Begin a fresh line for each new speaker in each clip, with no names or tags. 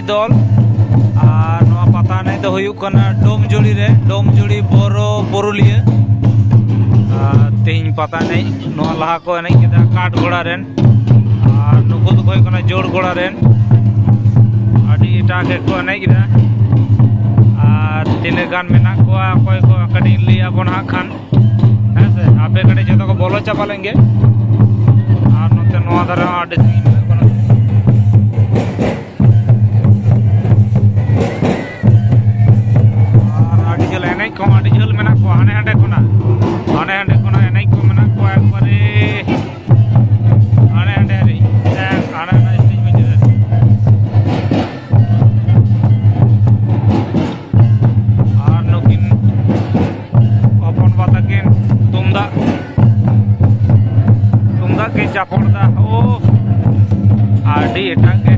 दल और पता एने दो डोमजुड़ी रे डोमजुड़ी बोरो पुरुलिया तेज पता एने लहा को एने काठ घोड़ा रेन और नुकु दो जोड़ घोड़ा रेन एटा को एने और तीन गान मेना को अकोय को कटी लिया बन हाँ खान है से आपे कटे जो को बोलो चापा लेंगे और नोते नोआ दारे आडे झल मेना को हाने हांडे कोना एने को मेना को एकबारे हाने हांडे रे हाने हांडे स्टेज में जरे और नुकिन अपन बाता के तुमदा के चापड़दा ओ आडी एटा के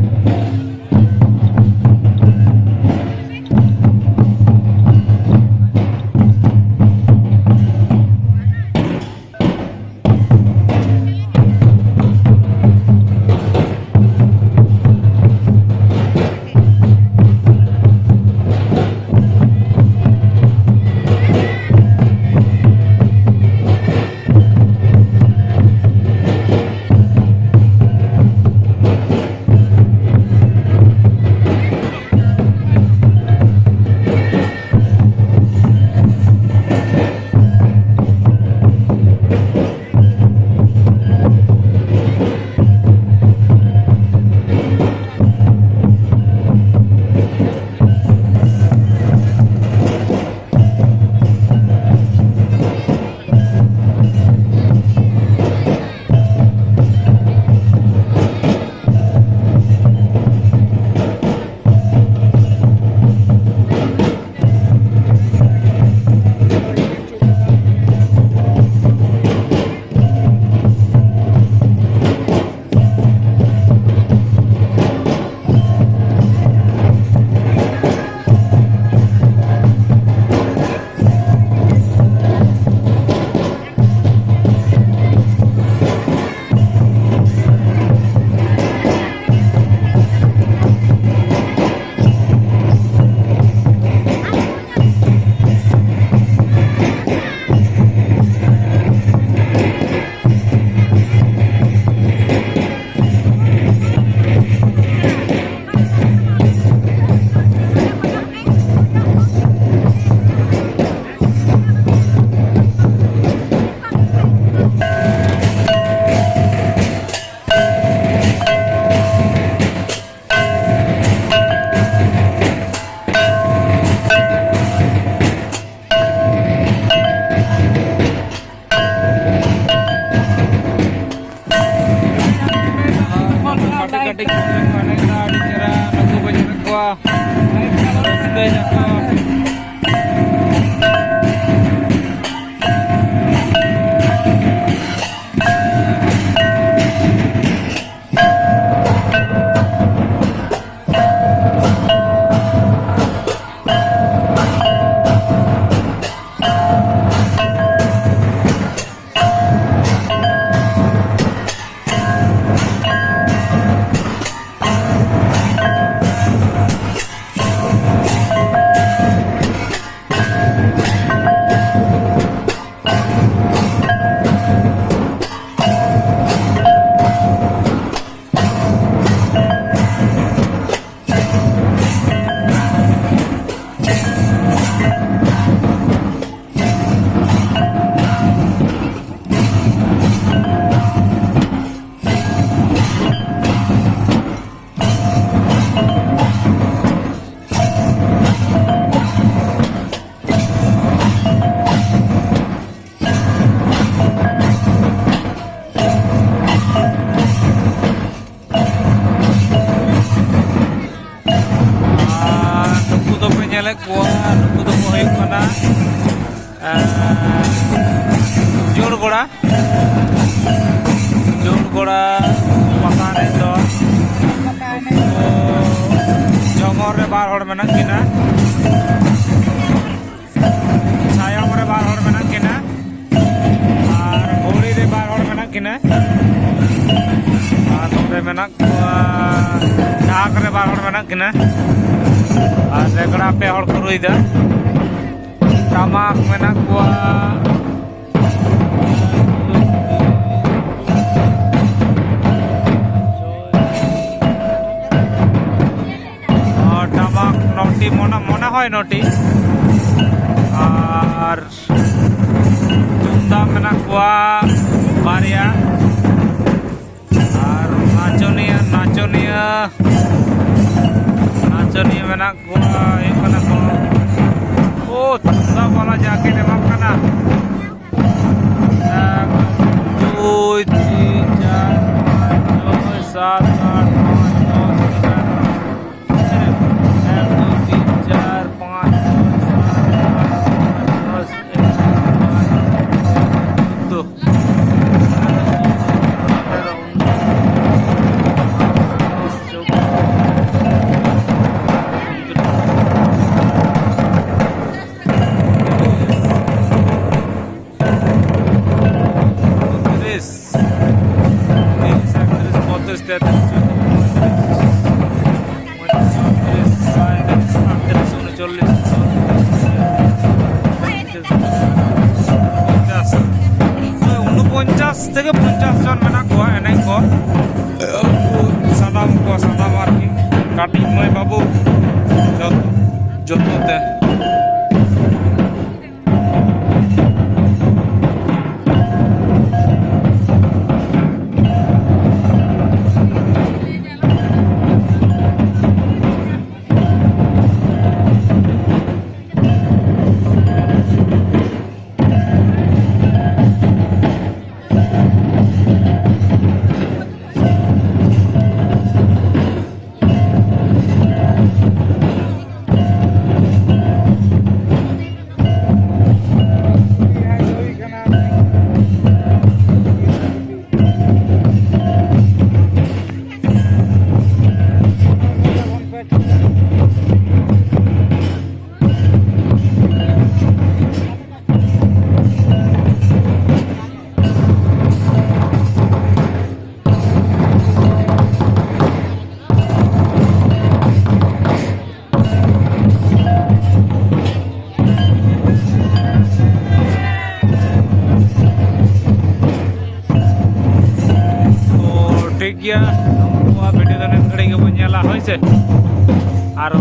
जोड़गोड़ा पता नहीं तो जंगल रे बार menang kina sayang re bar hor menang kina ar gori re bar hor menang kina ar nore menang dak re bar hor menang kina ar regda pe hor ko ruida tamak menang kuwa tamak noti mona hoy noti ar tumdam menang kuwa baria ar nachonia menang kuwa ikana ko oh tumdam wala jaket emang kana 1 2 3 4 5 6 7 থেকে 50 জন menang kuwa eneng ko sadam arki kati mai babu jotote ठीक गया video तो घड़ी के बन जाला होइसे आरो